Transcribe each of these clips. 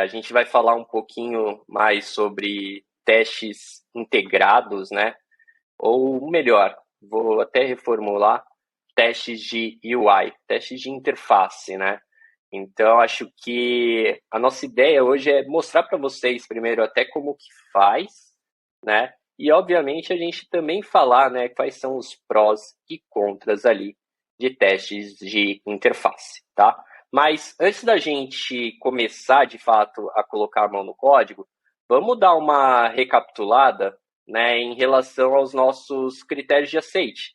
gente vai falar um pouquinho mais sobre testes integrados, né? Ou melhor, vou até reformular, testes de UI, testes de interface, né? Então, acho que a nossa ideia hoje é mostrar para vocês primeiro até como que faz, né? E, obviamente, a gente também falar, né, quais são os prós e contras ali de testes de interface, tá? Mas antes da gente começar, de fato, a colocar a mão no código, vamos dar uma recapitulada, né, em relação aos nossos critérios de aceite,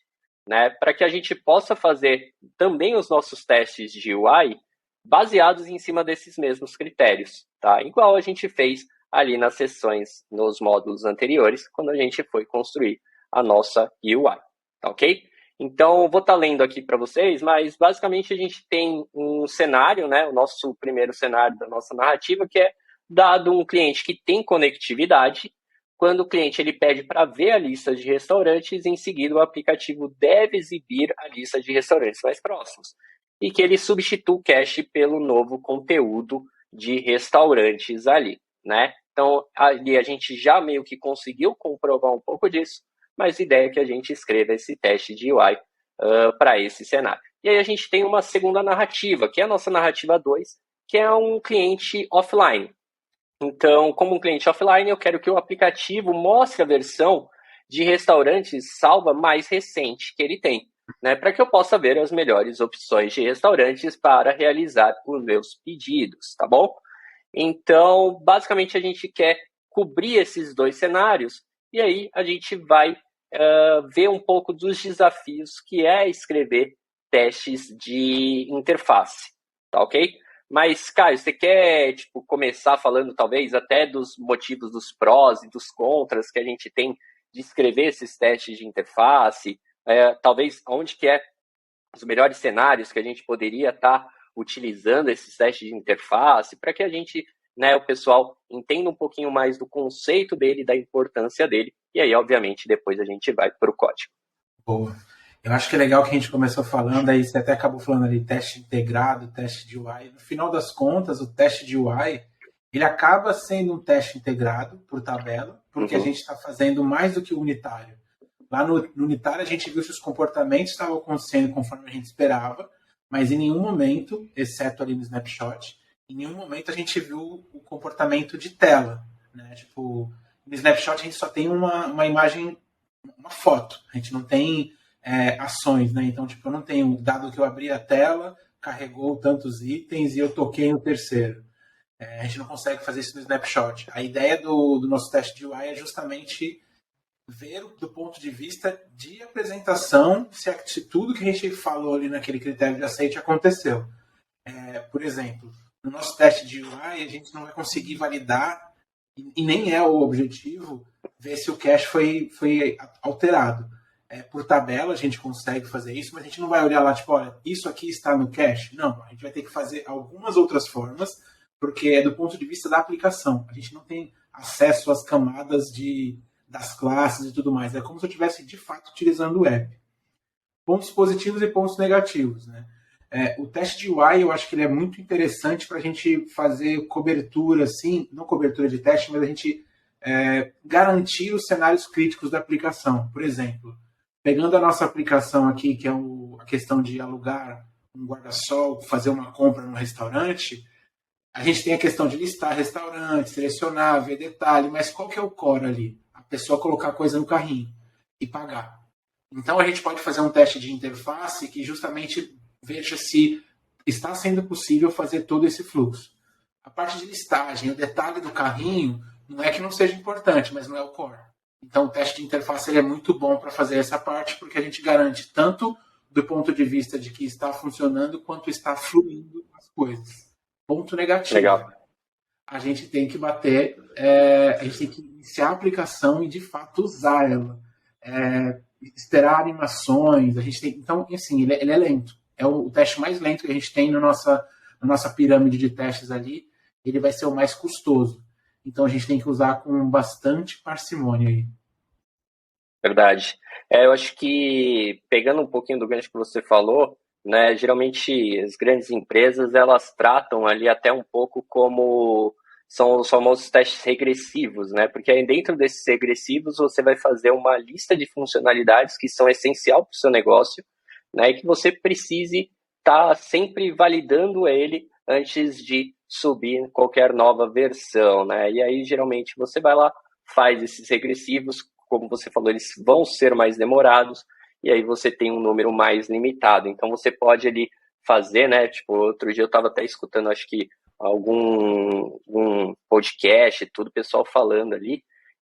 né, para que a gente possa fazer também os nossos testes de UI baseados em cima desses mesmos critérios, tá? Igual a gente fez ali nas sessões, nos módulos anteriores, quando a gente foi construir a nossa UI, tá ok? Então, vou estar lendo aqui para vocês, mas basicamente a gente tem um cenário, né, o nosso primeiro cenário da nossa narrativa, que é dado um cliente que tem conectividade, quando o cliente ele pede para ver a lista de restaurantes, em seguida o aplicativo deve exibir a lista de restaurantes mais próximos, e que ele substitua o cache pelo novo conteúdo de restaurantes ali, né? Então, ali a gente já meio que conseguiu comprovar um pouco disso, mas a ideia é que a gente escreva esse teste de UI para esse cenário. E aí a gente tem uma segunda narrativa, que é a nossa narrativa 2, que é um cliente offline. Então, como um cliente offline, eu quero que o aplicativo mostre a versão de restaurantes salva mais recente que ele tem, né, para que eu possa ver as melhores opções de restaurantes para realizar os meus pedidos, tá bom? Então, basicamente, a gente quer cobrir esses dois cenários e aí a gente vai ver um pouco dos desafios que é escrever testes de interface, tá ok? Mas, Caio, você quer começar falando talvez até dos motivos dos prós e dos contras que a gente tem de escrever esses testes de interface, talvez onde que é os melhores cenários que a gente poderia estar utilizando esses testes de interface para que a gente, né, o pessoal entenda um pouquinho mais do conceito dele, da importância dele, e aí, obviamente, depois a gente vai para o código. Boa. Eu acho que é legal que a gente começou falando, aí você até acabou falando ali, teste integrado, teste de UI. No final das contas, o teste de UI, ele acaba sendo um teste integrado, por tabela, porque a gente está fazendo mais do que o unitário. Lá no unitário, a gente viu se os comportamentos estavam acontecendo conforme a gente esperava, mas em nenhum momento, exceto ali no snapshot, em nenhum momento a gente viu o comportamento de tela, né? Tipo, no snapshot a gente só tem uma imagem, uma foto. A gente não tem ações, né? Então, tipo, eu não tenho dado que eu abri a tela, carregou tantos itens e eu toquei no terceiro. A gente não consegue fazer isso no snapshot. A ideia do nosso teste de UI é justamente ver do ponto de vista de apresentação se tudo que a gente falou ali naquele critério de aceite aconteceu. Por exemplo, no nosso teste de UI, a gente não vai conseguir validar, e nem é o objetivo, ver se o cache foi alterado. Por tabela a gente consegue fazer isso, mas a gente não vai olhar lá, tipo, olha, isso aqui está no cache. Não, a gente vai ter que fazer algumas outras formas, porque é do ponto de vista da aplicação. A gente não tem acesso às camadas das classes e tudo mais. É como se eu estivesse, de fato, utilizando o app. Pontos positivos e pontos negativos, né? O teste de UI, eu acho que ele é muito interessante para a gente fazer cobertura, assim, não cobertura de teste, mas a gente garantir os cenários críticos da aplicação. Por exemplo, pegando a nossa aplicação aqui, que é a questão de alugar um guarda-sol, fazer uma compra num restaurante, a gente tem a questão de listar restaurante, selecionar, ver detalhe, mas qual que é o core ali? A pessoa colocar a coisa no carrinho e pagar. Então a gente pode fazer um teste de interface que justamente veja se está sendo possível fazer todo esse fluxo. A parte de listagem, o detalhe do carrinho, não é que não seja importante, mas não é o core. Então o teste de interface ele é muito bom para fazer essa parte, porque a gente garante tanto do ponto de vista de que está funcionando, quanto está fluindo as coisas. Ponto negativo. Legal. A gente tem que a gente tem que iniciar a aplicação e de fato usar ela. Esperar animações, a gente tem. Então, assim, ele é lento. É o teste mais lento que a gente tem na nossa pirâmide de testes ali. Ele vai ser o mais custoso. Então, a gente tem que usar com bastante parcimônia aí. Verdade. Eu acho que, pegando um pouquinho do gancho que você falou, né, geralmente as grandes empresas, elas tratam ali até um pouco como são os famosos testes regressivos, né? Porque aí dentro desses regressivos você vai fazer uma lista de funcionalidades que são essencial para o seu negócio, né? E que você precise estar sempre validando ele antes de subir qualquer nova versão, né? E aí geralmente você vai lá, faz esses regressivos, como você falou, eles vão ser mais demorados, e aí você tem um número mais limitado. Então você pode ali fazer, né? Tipo, outro dia eu estava até escutando, acho que um podcast, tudo, pessoal falando ali,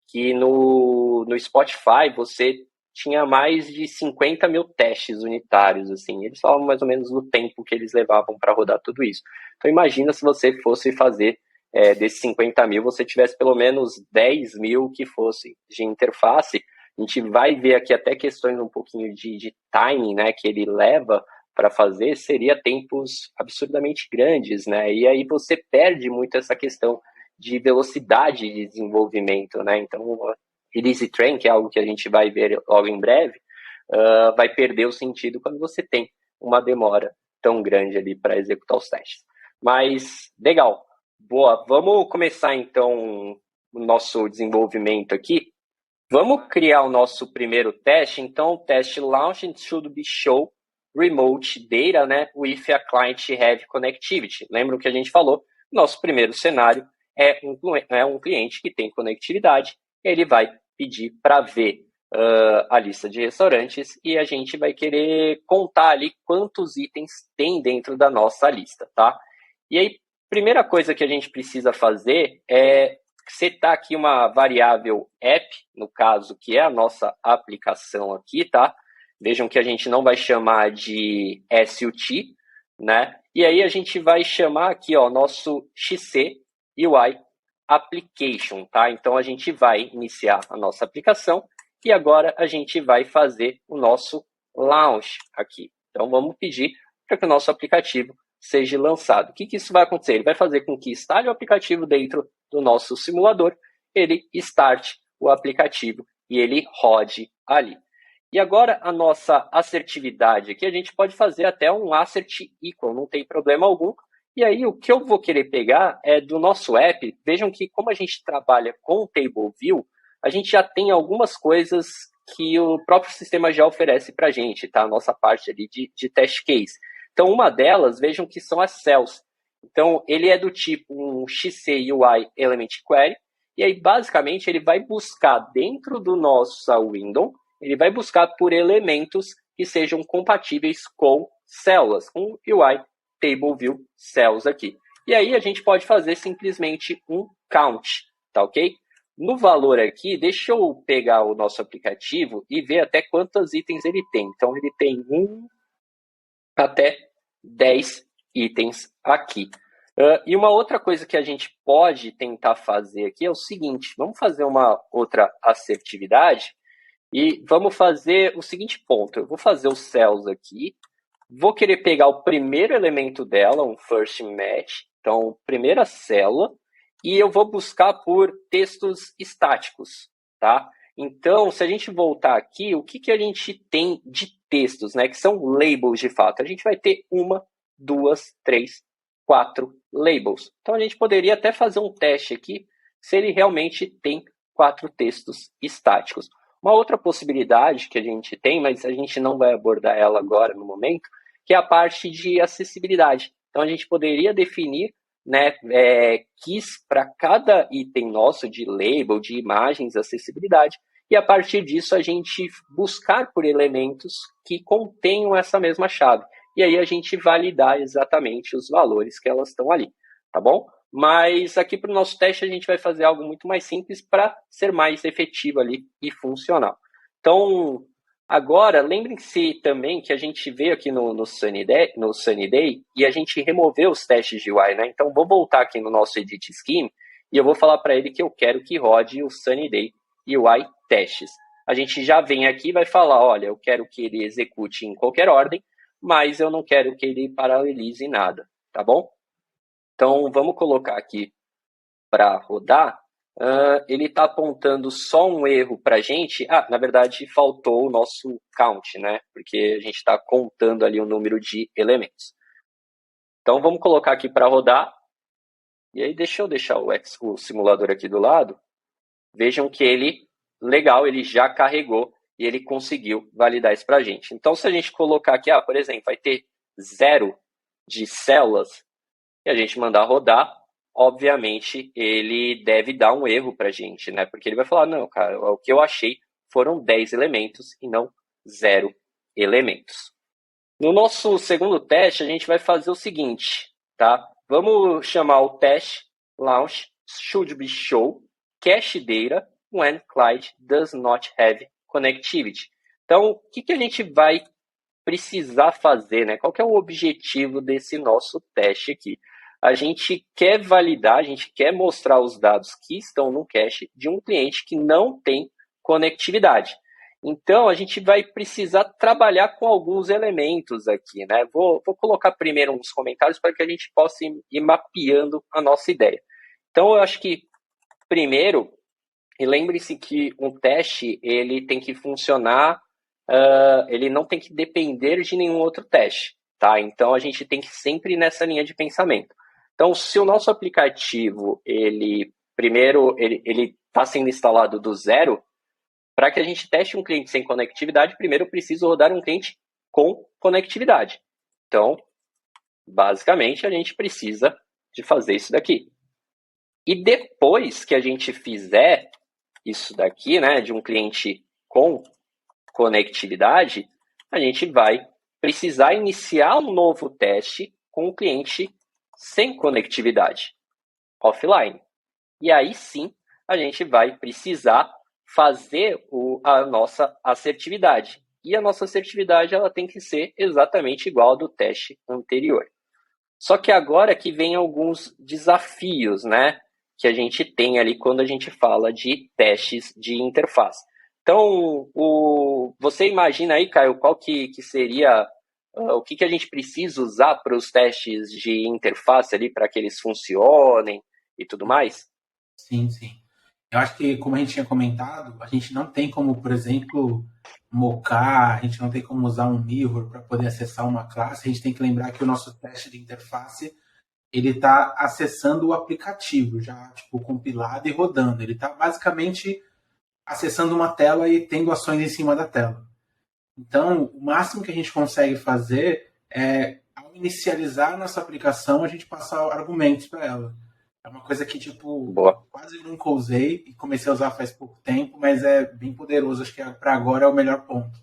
que no Spotify você tinha mais de 50 mil testes unitários, assim. Eles falavam mais ou menos do tempo que eles levavam para rodar tudo isso. Então imagina se você fosse fazer desses 50 mil, você tivesse pelo menos 10 mil que fosse de interface. A gente vai ver aqui até questões um pouquinho de timing, né, que ele leva para fazer, seria tempos absurdamente grandes, né? E aí você perde muito essa questão de velocidade de desenvolvimento, né? Então, Release Train, que é algo que a gente vai ver logo em breve, vai perder o sentido quando você tem uma demora tão grande ali para executar os testes. Mas, legal. Boa, vamos começar então o nosso desenvolvimento aqui. Vamos criar o nosso primeiro teste. Então, o teste Launch should be show remote data, né, with a client have connectivity. Lembra que a gente falou? Nosso primeiro cenário é um cliente que tem conectividade. Ele vai pedir para ver a lista de restaurantes e a gente vai querer contar ali quantos itens tem dentro da nossa lista, tá? E aí, primeira coisa que a gente precisa fazer é setar aqui uma variável app, no caso, que é a nossa aplicação aqui, tá? Vejam que a gente não vai chamar de SUT, né? E aí a gente vai chamar aqui, ó, nosso XC UI Application, tá? Então a gente vai iniciar a nossa aplicação e agora a gente vai fazer o nosso launch aqui. Então vamos pedir para que o nosso aplicativo seja lançado. O que isso vai acontecer? Ele vai fazer com que instale o aplicativo dentro do nosso simulador, ele start o aplicativo e ele rode ali. E agora a nossa assertividade aqui, a gente pode fazer até um assert equal, não tem problema algum. E aí o que eu vou querer pegar é do nosso app. Vejam que como a gente trabalha com o Table View, a gente já tem algumas coisas que o próprio sistema já oferece para a gente, tá? A nossa parte ali de test case. Então uma delas, vejam que são as cells. Então ele é do tipo um XCUI Element Query, e aí basicamente ele vai buscar dentro do nossa window, ele vai buscar por elementos que sejam compatíveis com células, com UI Table View Cells aqui. E aí a gente pode fazer simplesmente um count, tá ok? No valor aqui, deixa eu pegar o nosso aplicativo e ver até quantos itens ele tem. Então ele tem 1 até 10 itens aqui. E uma outra coisa que a gente pode tentar fazer aqui é o seguinte, vamos fazer uma outra assertividade, e vamos fazer o seguinte ponto. Eu vou fazer os cells aqui. Vou querer pegar o primeiro elemento dela, um first match. Então, primeira célula. E eu vou buscar por textos estáticos, tá? Então, se a gente voltar aqui, o que a gente tem de textos, né? Que são labels de fato. A gente vai ter 1, 2, 3, 4 labels. Então, a gente poderia até fazer um teste aqui se ele realmente tem 4 textos estáticos. Uma outra possibilidade que a gente tem, mas a gente não vai abordar ela agora no momento, que é a parte de acessibilidade. Então, a gente poderia definir, né, keys para cada item nosso de label, de imagens, acessibilidade, e a partir disso a gente buscar por elementos que contenham essa mesma chave. E aí a gente validar exatamente os valores que elas estão ali, tá bom? Mas aqui para o nosso teste a gente vai fazer algo muito mais simples para ser mais efetivo ali e funcional. Então, agora, lembrem-se também que a gente veio aqui no Sunny Day e a gente removeu os testes de UI, né? Então, vou voltar aqui no nosso Edit Scheme e eu vou falar para ele que eu quero que rode o Sunny Day UI testes. A gente já vem aqui e vai falar, olha, eu quero que ele execute em qualquer ordem, mas eu não quero que ele paralelize nada, tá bom? Então, vamos colocar aqui para rodar. Ele está apontando só um erro para a gente. Na verdade, faltou o nosso count, né? Porque a gente está contando ali o número de elementos. Então, vamos colocar aqui para rodar. E aí deixa eu deixar o simulador aqui do lado. Vejam que ele já carregou e ele conseguiu validar isso para a gente. Então, se a gente colocar aqui, por exemplo, vai ter 0 de células, e a gente mandar rodar, obviamente ele deve dar um erro para a gente, né? Porque ele vai falar, não, cara, o que eu achei foram 10 elementos e não 0 elementos. No nosso segundo teste, a gente vai fazer o seguinte, tá? Vamos chamar o teste launch should be show cache data when client does not have connectivity. Então, o que a gente vai precisar fazer, né? Qual que é o objetivo desse nosso teste aqui? A gente quer validar, a gente quer mostrar os dados que estão no cache de um cliente que não tem conectividade. Então, a gente vai precisar trabalhar com alguns elementos aqui, né? Vou colocar primeiro uns comentários para que a gente possa ir mapeando a nossa ideia. Então, eu acho que, primeiro, e lembre-se que um teste, ele tem que funcionar, ele não tem que depender de nenhum outro teste, tá? Então, a gente tem que sempre ir nessa linha de pensamento. Então, se o nosso aplicativo, primeiro, ele está sendo instalado do zero, para que a gente teste um cliente sem conectividade, primeiro eu preciso rodar um cliente com conectividade. Então, basicamente, a gente precisa de fazer isso daqui. E depois que a gente fizer isso daqui, né, de um cliente com conectividade, a gente vai precisar iniciar um novo teste com um cliente sem conectividade, offline. E aí sim, a gente vai precisar fazer a nossa assertividade. E a nossa assertividade ela tem que ser exatamente igual ao do teste anterior. Só que agora que vem alguns desafios, né, que a gente tem ali quando a gente fala de testes de interface. Então, você imagina aí, Caio, qual que seria, o que a gente precisa usar para os testes de interface ali, para que eles funcionem e tudo mais? Sim, sim. Eu acho que, como a gente tinha comentado, a gente não tem como, por exemplo, mocar, a gente não tem como usar um mirror para poder acessar uma classe. A gente tem que lembrar que o nosso teste de interface ele está acessando o aplicativo, já tipo compilado e rodando. Ele está basicamente acessando uma tela e tendo ações em cima da tela. Então, o máximo que a gente consegue fazer é, ao inicializar a nossa aplicação, a gente passar argumentos para ela. É uma coisa que, tipo, Boa. quase nunca usei e comecei a usar faz pouco tempo, mas é bem poderoso. Acho que para agora é o melhor ponto.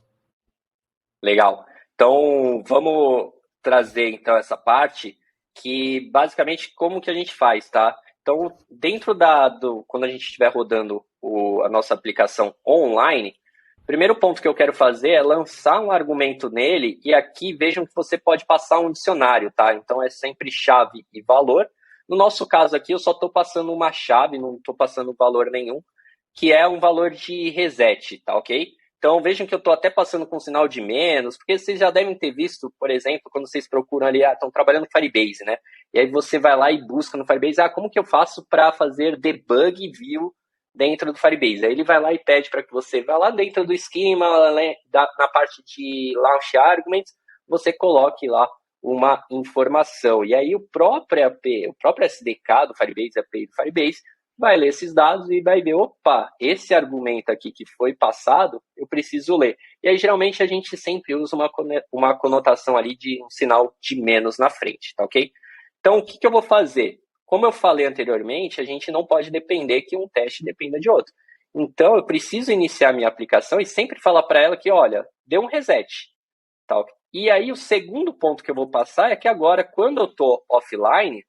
Legal. Então, vamos trazer então essa parte que basicamente como que a gente faz, tá? Então, dentro quando a gente estiver rodando a nossa aplicação online, o primeiro ponto que eu quero fazer é lançar um argumento nele e aqui vejam que você pode passar um dicionário, tá? Então, é sempre chave e valor. No nosso caso aqui, eu só estou passando uma chave, não estou passando valor nenhum, que é um valor de reset, tá ok? Então vejam que eu estou até passando com um sinal de menos, porque vocês já devem ter visto, por exemplo, quando vocês procuram ali, estão trabalhando com Firebase, né? E aí você vai lá e busca no Firebase, como que eu faço para fazer debug view dentro do Firebase? Aí ele vai lá e pede para que você vá lá dentro do esquema, na parte de launch arguments, você coloque lá uma informação. E aí o próprio SDK do Firebase, a API do Firebase, vai ler esses dados e vai ver, opa, esse argumento aqui que foi passado, eu preciso ler. E aí, geralmente, a gente sempre usa uma conotação ali de um sinal de menos na frente, tá ok? Então, o que eu vou fazer? Como eu falei anteriormente, a gente não pode depender que um teste dependa de outro. Então, eu preciso iniciar minha aplicação e sempre falar para ela que, olha, dê um reset, tá ok? E aí, o segundo ponto que eu vou passar é que agora, quando eu estou offline,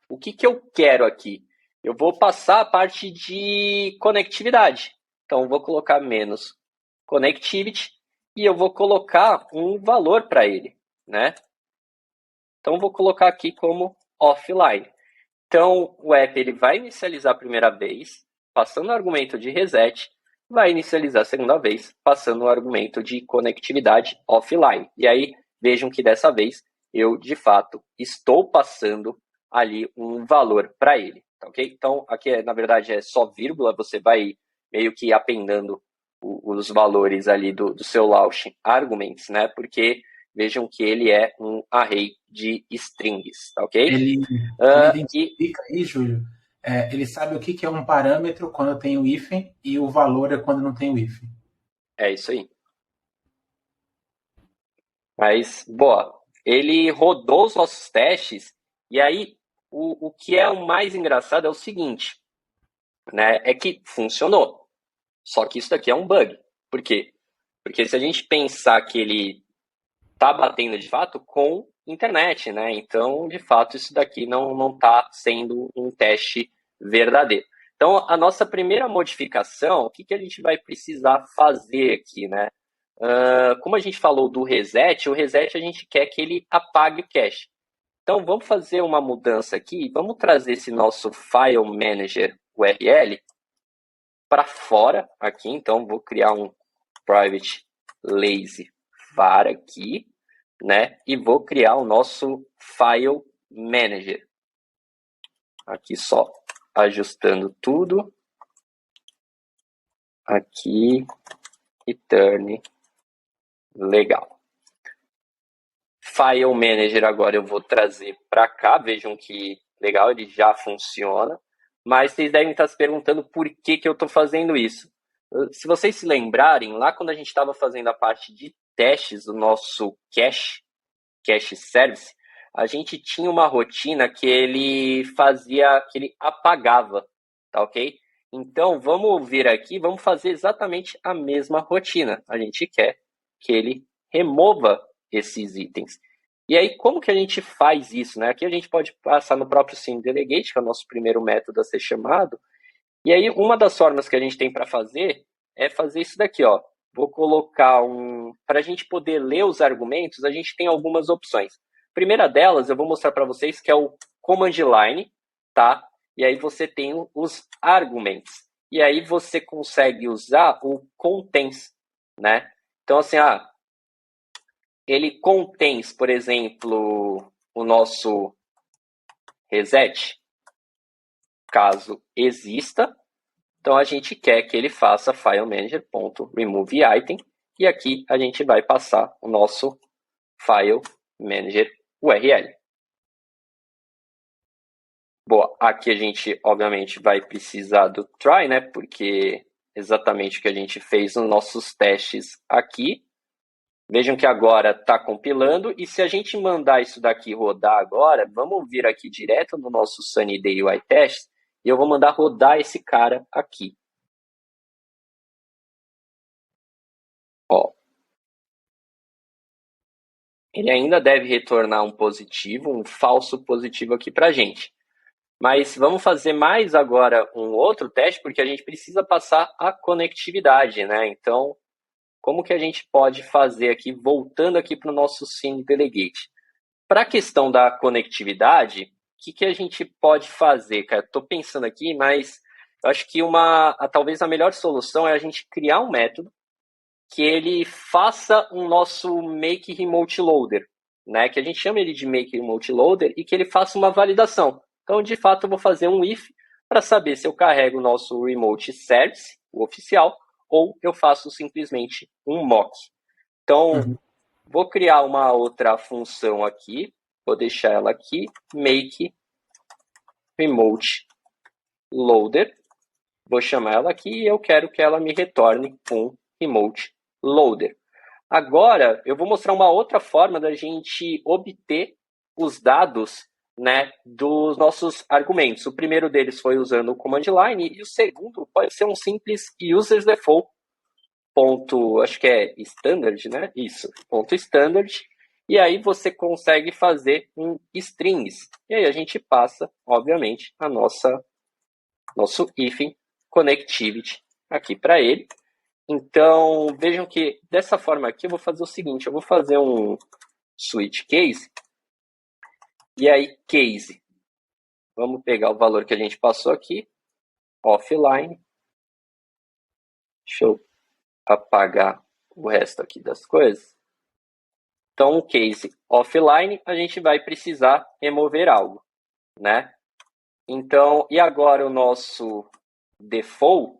o que eu quero aqui? Eu vou passar a parte de conectividade. Então, vou colocar menos connectivity e eu vou colocar um valor para ele, né? Então, vou colocar aqui como offline. Então, o app ele vai inicializar a primeira vez, passando o argumento de reset, vai inicializar a segunda vez, passando o argumento de conectividade offline. E aí, vejam que dessa vez, eu, de fato, estou passando ali um valor para ele. Okay? Então, aqui, na verdade, é só vírgula, você vai meio que apendando os valores ali do seu launch arguments, né? Porque Vejam que ele é um array de strings, tá ok? Ele identifica aí, Júlio, ele sabe o que é um parâmetro quando tem o hífen e o valor é quando não tem o hífen. É isso aí. Mas, boa, ele rodou os nossos testes, e aí o que é o mais engraçado é o seguinte, né? É que funcionou. Só que isso daqui é um bug. Por quê? Porque se a gente pensar que ele tá batendo de fato com internet, né? Então, de fato, isso daqui não está sendo um teste verdadeiro. Então, a nossa primeira modificação, o que a gente vai precisar fazer aqui, né? Como a gente falou do reset, o reset a gente quer que ele apague o cache. Então, vamos fazer uma mudança aqui, vamos trazer esse nosso File Manager URL para fora aqui. Então, vou criar um private lazy var aqui, né? E vou criar o nosso File Manager. Aqui só ajustando tudo. Aqui, return. Legal. File Manager agora eu vou trazer para cá. Vejam que legal, ele já funciona. Mas vocês devem estar se perguntando por que eu estou fazendo isso. Se vocês se lembrarem, lá quando a gente estava fazendo a parte de testes do nosso cache service, a gente tinha uma rotina que ele fazia, que ele apagava, tá ok? Então, vamos vir aqui, vamos fazer exatamente a mesma rotina. A gente quer que ele remova esses itens. E aí, como que a gente faz isso, né? Aqui a gente pode passar no próprio SynDelegate, que é o nosso primeiro método a ser chamado. E aí, uma das formas que a gente tem para fazer é fazer isso daqui, ó. Vou colocar para a gente poder ler os argumentos, a gente tem algumas opções. A primeira delas, eu vou mostrar para vocês que é o command line, tá? E aí você tem os argumentos. E aí você consegue usar o contains, né? Então, assim, ele contém, por exemplo, o nosso reset, caso exista. Então, a gente quer que ele faça filemanager.removeItem e aqui a gente vai passar o nosso file manager URL. Boa, aqui a gente, obviamente, vai precisar do try, né? Porque exatamente o que a gente fez nos nossos testes aqui. Vejam que agora está compilando, e se a gente mandar isso daqui rodar agora, vamos vir aqui direto no nosso Sunnyday UI Test, e eu vou mandar rodar esse cara aqui. Ó. Ele ainda deve retornar um positivo, um falso positivo aqui para a gente. Mas vamos fazer mais agora um outro teste, porque a gente precisa passar a conectividade, né? Então, como que a gente pode fazer aqui, voltando aqui para o nosso SynDelegate? Para a questão da conectividade, o que a gente pode fazer, cara? Estou pensando aqui, mas eu acho que talvez a melhor solução é a gente criar um método que ele faça um nosso make remote loader, né? Que a gente chama ele de make remote loader e que ele faça uma validação. Então, de fato, eu vou fazer um if para saber se eu carrego o nosso remote service, o oficial, ou eu faço simplesmente um mock. Então, vou criar uma outra função aqui, vou deixar ela aqui, make remote loader. Vou chamar ela aqui e eu quero que ela me retorne um remote loader. Agora, eu vou mostrar uma outra forma da gente obter os dados, né, dos nossos argumentos. O primeiro deles foi usando o command line e o segundo pode ser um simples users default ponto, acho que é standard, né? Isso, ponto standard. E aí você consegue fazer um strings. E aí a gente passa, obviamente, nosso hífen connectivity aqui para ele. Então, vejam que dessa forma aqui eu vou fazer o seguinte, eu vou fazer um switch case, e aí case, vamos pegar o valor que a gente passou aqui, offline, deixa eu apagar o resto aqui das coisas. Então, o case offline, a gente vai precisar remover algo, né? Então, e agora o nosso default,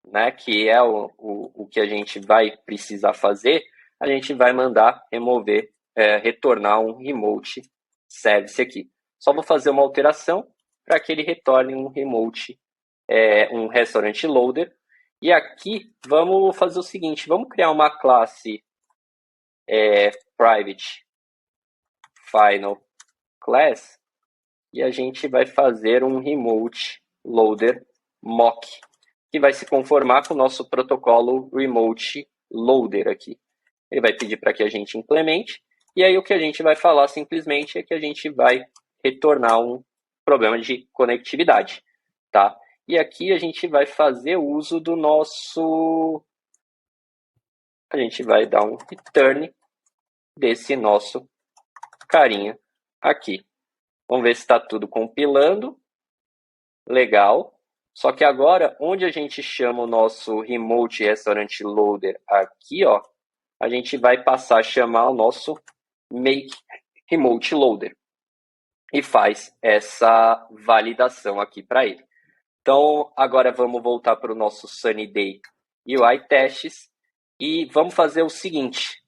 né, que é o que a gente vai precisar fazer, a gente vai mandar remover retornar um remote service aqui. Só vou fazer uma alteração para que ele retorne um remote, um restaurant loader. E aqui vamos fazer o seguinte, vamos criar uma classe private final class e a gente vai fazer um remote loader mock, que vai se conformar com o nosso protocolo remote loader aqui. Ele vai pedir para que a gente implemente, e aí o que a gente vai falar simplesmente é que a gente vai retornar um problema de conectividade, tá? E aqui a gente vai fazer uso do nosso... A gente vai dar um return desse nosso carinha aqui. Vamos ver se está tudo compilando. Legal. Só que agora, onde a gente chama o nosso remote restaurant loader aqui, ó, a gente vai passar a chamar o nosso make remote loader e faz essa validação aqui para ele. Então, agora vamos voltar para o nosso Sunny Day UI testes e vamos fazer o seguinte.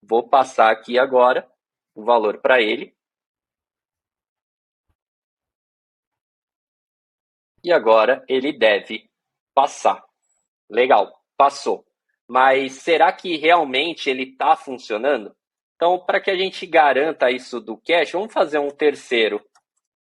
Vou passar aqui agora o valor para ele. E agora ele deve passar. Legal, passou. Mas será que realmente ele está funcionando? Então, para que a gente garanta isso do cache, vamos fazer um terceiro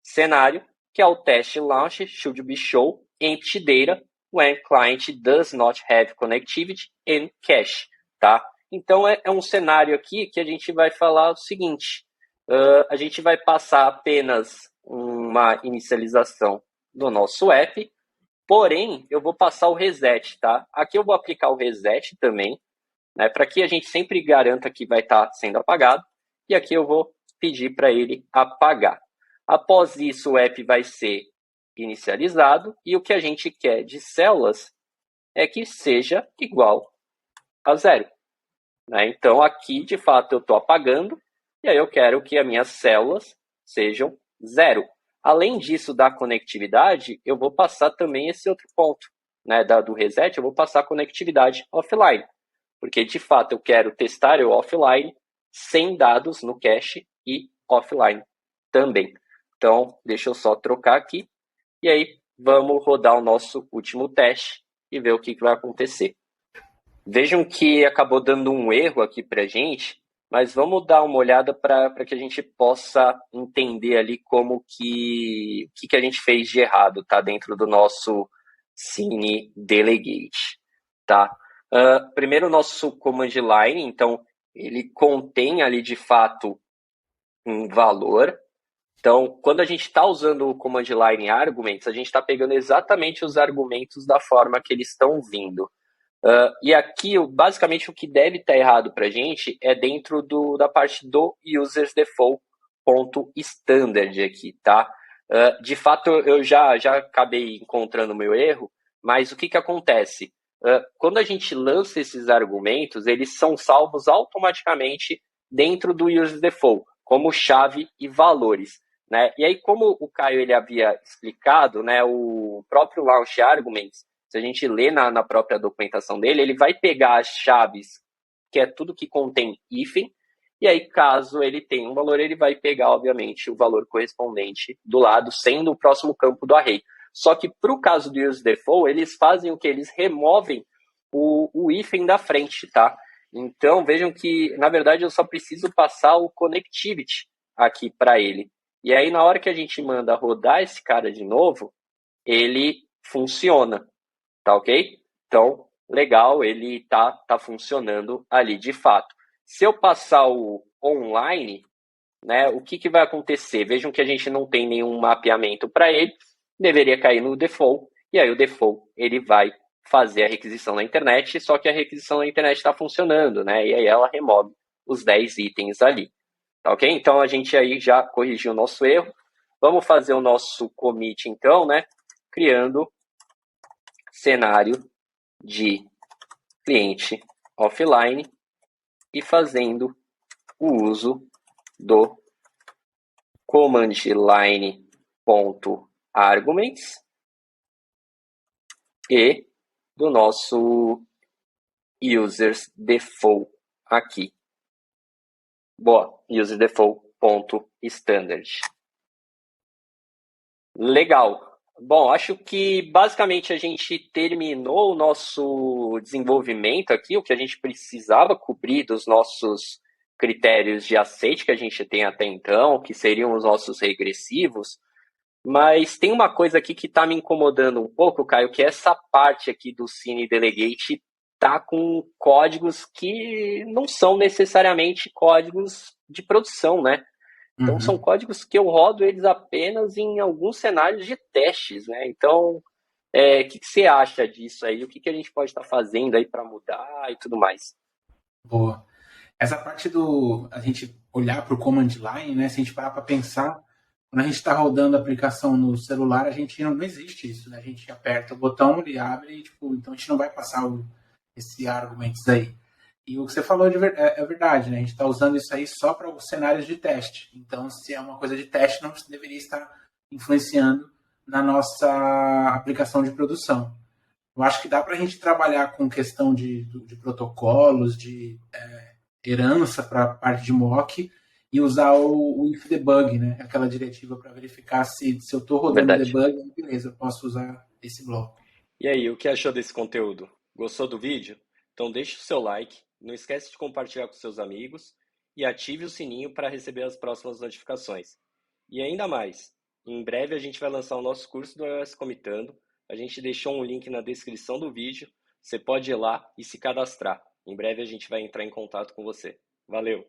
cenário, que é o test launch should be show empty data when client does not have connectivity in cache, tá? Então, é um cenário aqui que a gente vai falar o seguinte, a gente vai passar apenas uma inicialização do nosso app, porém, eu vou passar o reset, tá? Aqui eu vou aplicar o reset também, né, para que a gente sempre garanta que vai estar sendo apagado, e aqui eu vou pedir para ele apagar. Após isso, o app vai ser inicializado, e o que a gente quer de células é que seja igual a 0. Né? Então, aqui, de fato, eu estou apagando, e aí eu quero que as minhas células sejam 0. Além disso, da conectividade, eu vou passar também esse outro ponto, né, do reset, eu vou passar a conectividade offline, porque, de fato, eu quero testar o offline sem dados no cache e offline também. Então, deixa eu só trocar aqui, e aí vamos rodar o nosso último teste e ver o que vai acontecer. Vejam que acabou dando um erro aqui para a gente, mas vamos dar uma olhada para que a gente possa entender ali como o que a gente fez de errado, tá? Dentro do nosso Cine Delegate, tá? Primeiro o nosso command line, então ele contém ali de fato um valor. Então, quando a gente está usando o command line arguments, a gente está pegando exatamente os argumentos da forma que eles estão vindo. E aqui, basicamente, o que deve estar errado para a gente é dentro da parte do users default.standard aqui, tá? De fato, eu já acabei encontrando o meu erro, mas o que acontece? Quando a gente lança esses argumentos, eles são salvos automaticamente dentro do users default, como chave e valores. Né? E aí, como o Caio ele havia explicado, né, o próprio launch arguments, se a gente lê na própria documentação dele, ele vai pegar as chaves, que é tudo que contém hífen, e aí, caso ele tenha um valor, ele vai pegar, obviamente, o valor correspondente do lado, sendo o próximo campo do array. Só que, para o caso do use default, eles fazem o que? Eles removem o hífen da frente, tá? Então, vejam que, na verdade, eu só preciso passar o connectivity aqui para ele. E aí, na hora que a gente manda rodar esse cara de novo, ele funciona. Tá ok? Então, legal, ele tá funcionando ali de fato. Se eu passar o online, né, o que vai acontecer? Vejam que a gente não tem nenhum mapeamento para ele, deveria cair no default, e aí o default ele vai fazer a requisição na internet, só que a requisição na internet está funcionando, né? E aí ela remove os 10 itens ali. Tá ok? Então a gente aí já corrigiu o nosso erro. Vamos fazer o nosso commit então, né? Criando cenário de cliente offline e fazendo o uso do command line.arguments e do nosso users default aqui. Boa, useDefault.standard. Legal. Bom, acho que basicamente a gente terminou o nosso desenvolvimento aqui, o que a gente precisava cobrir dos nossos critérios de aceite que a gente tem até então, que seriam os nossos regressivos. Mas tem uma coisa aqui que está me incomodando um pouco, Caio, que é essa parte aqui do Cine Delegate tá com códigos que não são necessariamente códigos de produção, né? Então são Uhum. códigos que eu rodo eles apenas em alguns cenários de testes, né? Então, o que você acha disso aí? O que a gente pode estar fazendo aí para mudar e tudo mais? Boa. Essa parte do a gente olhar para o command line, né? Se a gente parar para pensar, quando a gente está rodando a aplicação no celular, a gente não existe isso, né? A gente aperta o botão, ele abre e, tipo, então a gente não vai passar esse argumentos aí. E o que você falou é verdade, né? A gente está usando isso aí só para os cenários de teste. Então, se é uma coisa de teste, não deveria estar influenciando na nossa aplicação de produção. Eu acho que dá para a gente trabalhar com questão de protocolos, de herança para a parte de mock e usar o if debug, né? Aquela diretiva para verificar se eu estou rodando Verdade. debug, beleza, eu posso usar esse bloco. E aí, o que achou desse conteúdo? Gostou do vídeo? Então deixe o seu like, não esquece de compartilhar com seus amigos e ative o sininho para receber as próximas notificações. E ainda mais, em breve a gente vai lançar o nosso curso do iOS Comitando. A gente deixou um link na descrição do vídeo. Você pode ir lá e se cadastrar. Em breve a gente vai entrar em contato com você. Valeu!